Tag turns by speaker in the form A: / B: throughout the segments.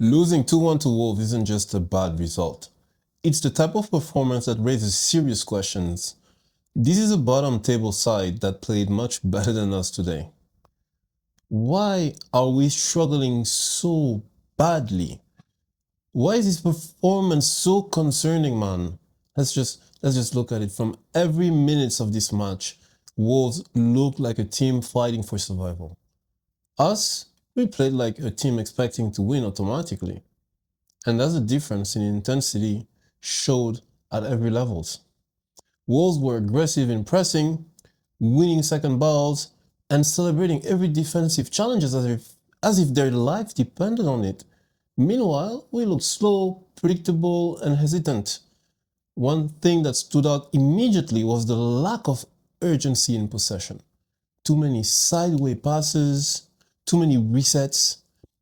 A: Losing 2-1 to Wolves isn't just a bad result. It's the type of performance that raises serious questions. This is a bottom table side that played much better than us today. Why are we struggling so badly? Why is this performance so concerning, man? Let's just look at it. From every minute of this match, Wolves looked like a team fighting for survival. Us, we played like a team expecting to win automatically. And that's the difference in intensity showed at every levels. Wolves were aggressive in pressing, winning second balls, and celebrating every defensive challenge as if their life depended on it. Meanwhile, we looked slow, predictable, and hesitant. One thing that stood out immediately was the lack of urgency in possession. Too many sideways passes, too many resets,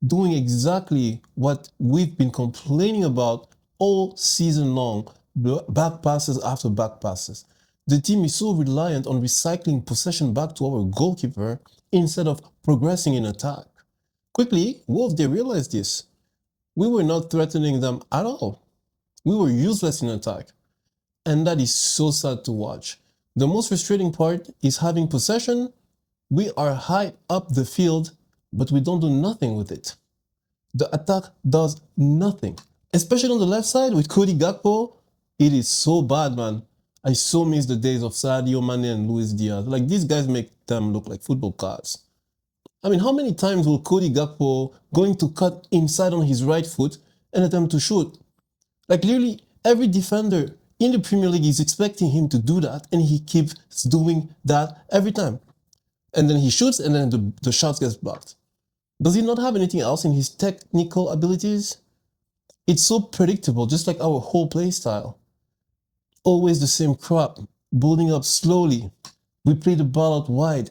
A: doing exactly what we've been complaining about all season long, back passes after back passes. The team is so reliant on recycling possession back to our goalkeeper instead of progressing in attack. Quickly, Wolves, they realized this. We were not threatening them at all. We were useless in attack. And that is so sad to watch. The most frustrating part is having possession. We are high up the field, but we don't do nothing with it. The attack does nothing. Especially on the left side with Cody Gakpo, it is so bad, man. I so miss the days of Sadio Mane and Luis Diaz. Like, these guys make them look like football cards. I mean, how many times will Cody Gakpo going to cut inside on his right foot and attempt to shoot? Like, literally, every defender in the Premier League is expecting him to do that, and he keeps doing that every time. And then he shoots, and then the shot gets blocked. Does he not have anything else in his technical abilities? It's so predictable, just like our whole play style. Always the same crap, building up slowly. We play the ball out wide,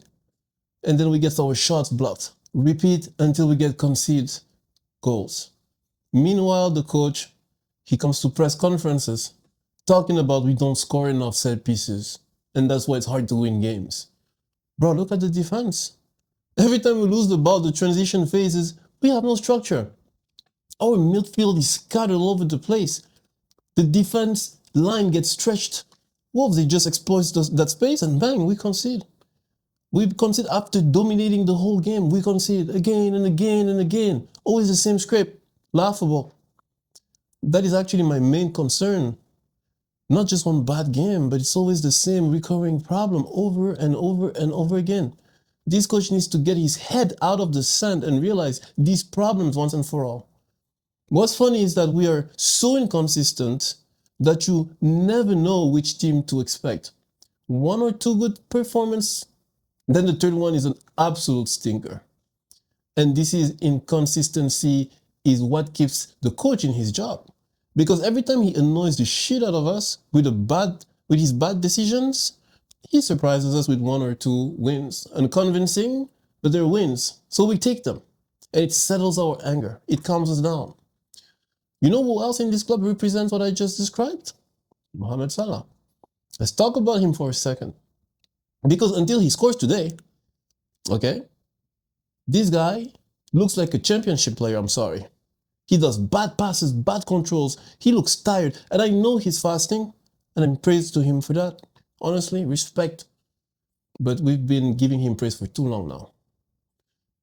A: and then we get our shots blocked. Repeat until we get conceded goals. Meanwhile, the coach, he comes to press conferences, talking about we don't score enough set pieces, and that's why it's hard to win games. Bro, look at the defense. Every time we lose the ball, the transition phases, we have no structure. Our midfield is scattered all over the place. The defense line gets stretched. Wolves, they just exploit that space and bang, we concede. We concede after dominating the whole game. We concede again and again and again. Always the same script. Laughable. That is actually my main concern. Not just one bad game, but it's always the same recurring problem over and over and over again. This coach needs to get his head out of the sand and realize these problems once and for all. What's funny is that we are so inconsistent that you never know which team to expect. One or two good performances, then the third one is an absolute stinker. And this is inconsistency is what keeps the coach in his job. Because every time he annoys the shit out of us with his bad decisions, he surprises us with one or two wins. Unconvincing, but they're wins. So we take them. And it settles our anger. It calms us down. You know who else in this club represents what I just described? Mohamed Salah. Let's talk about him for a second. Because until he scores today, okay, this guy looks like a championship player, I'm sorry. He does bad passes, bad controls. He looks tired. And I know he's fasting. And I'm praised to him for that. Honestly, respect. But we've been giving him praise for too long now.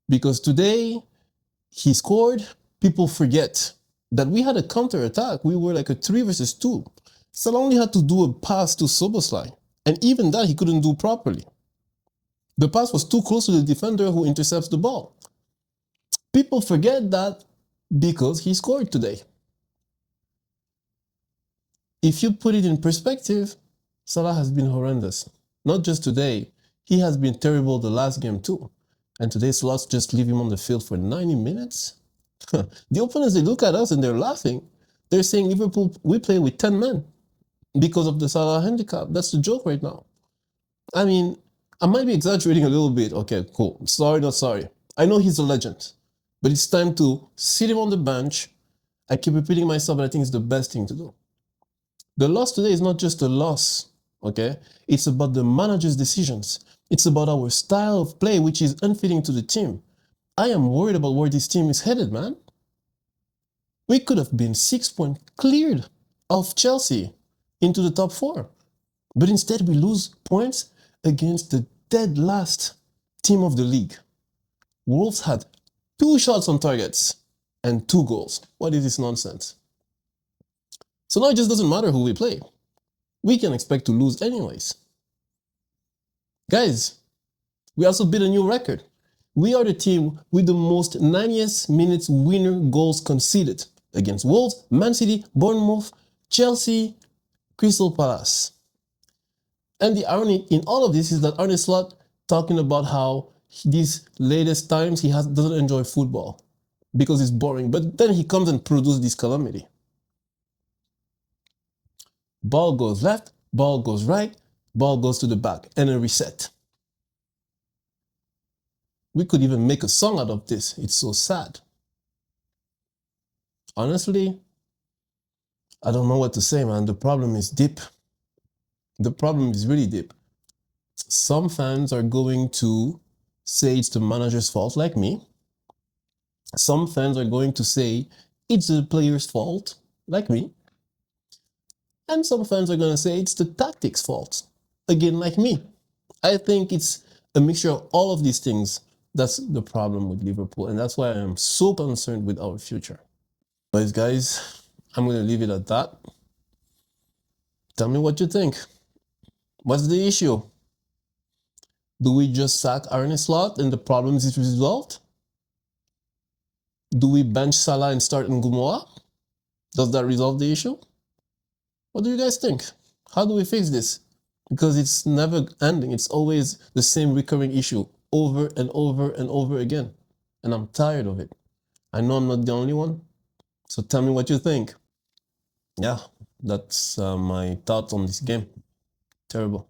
A: Because today, he scored. People forget that we had a counter-attack. We were like a 3 versus 2. Salah only had to do a pass to Szoboszlai. And even that he couldn't do properly. The pass was too close to the defender who intercepts the ball. People forget that because he scored today. If you put it in perspective, Salah has been horrendous. Not just today. He has been terrible the last game too. And today's slots just leave him on the field for 90 minutes? The opponents, they look at us and they're laughing. They're saying, Liverpool, we play with 10 men because of the Salah handicap. That's the joke right now. I mean, I might be exaggerating a little bit. Okay, cool. Sorry, not sorry. I know he's a legend. But it's time to sit him on the bench. I keep repeating myself, but I think it's the best thing to do. The loss today is not just a loss, okay? It's about the manager's decisions. It's about our style of play, which is unfitting to the team. I am worried about where this team is headed, man. We could have been 6 points cleared of Chelsea into the top 4. But instead we lose points against the dead last team of the league. Wolves had 2 shots on targets and 2 goals. What is this nonsense? So now it just doesn't matter who we play. We can expect to lose anyways. Guys, we also beat a new record. We are the team with the most 90th minutes winner goals conceded against Wolves, Man City, Bournemouth, Chelsea, Crystal Palace. And the irony in all of this is that Arne Slot talking about how these latest times he doesn't enjoy football because it's boring. But then he comes and produces this calamity. Ball goes left, ball goes right, ball goes to the back, and a reset. We could even make a song out of this. It's so sad. Honestly, I don't know what to say, man. The problem is deep. The problem is really deep. Some fans are going to say it's the manager's fault, like me. Some fans are going to say it's the player's fault, like me. And some fans are going to say it's the tactics' fault, again, like me. I think it's a mixture of all of these things. That's the problem with Liverpool, and that's why I am so concerned with our future. But guys, I'm going to leave it at that. Tell me what you think. What's the issue? Do we just sack Arne Slot and the problem is resolved? Do we bench Salah and start Ngumoa? Does that resolve the issue? What do you guys think? How do we fix this? Because it's never ending. It's always the same recurring issue over and over and over again. And I'm tired of it. I know I'm not the only one. So tell me what you think. Yeah, that's my thoughts on this game. Terrible.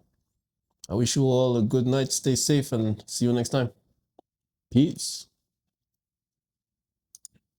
A: I wish you all a good night. Stay safe and see you next time. Peace.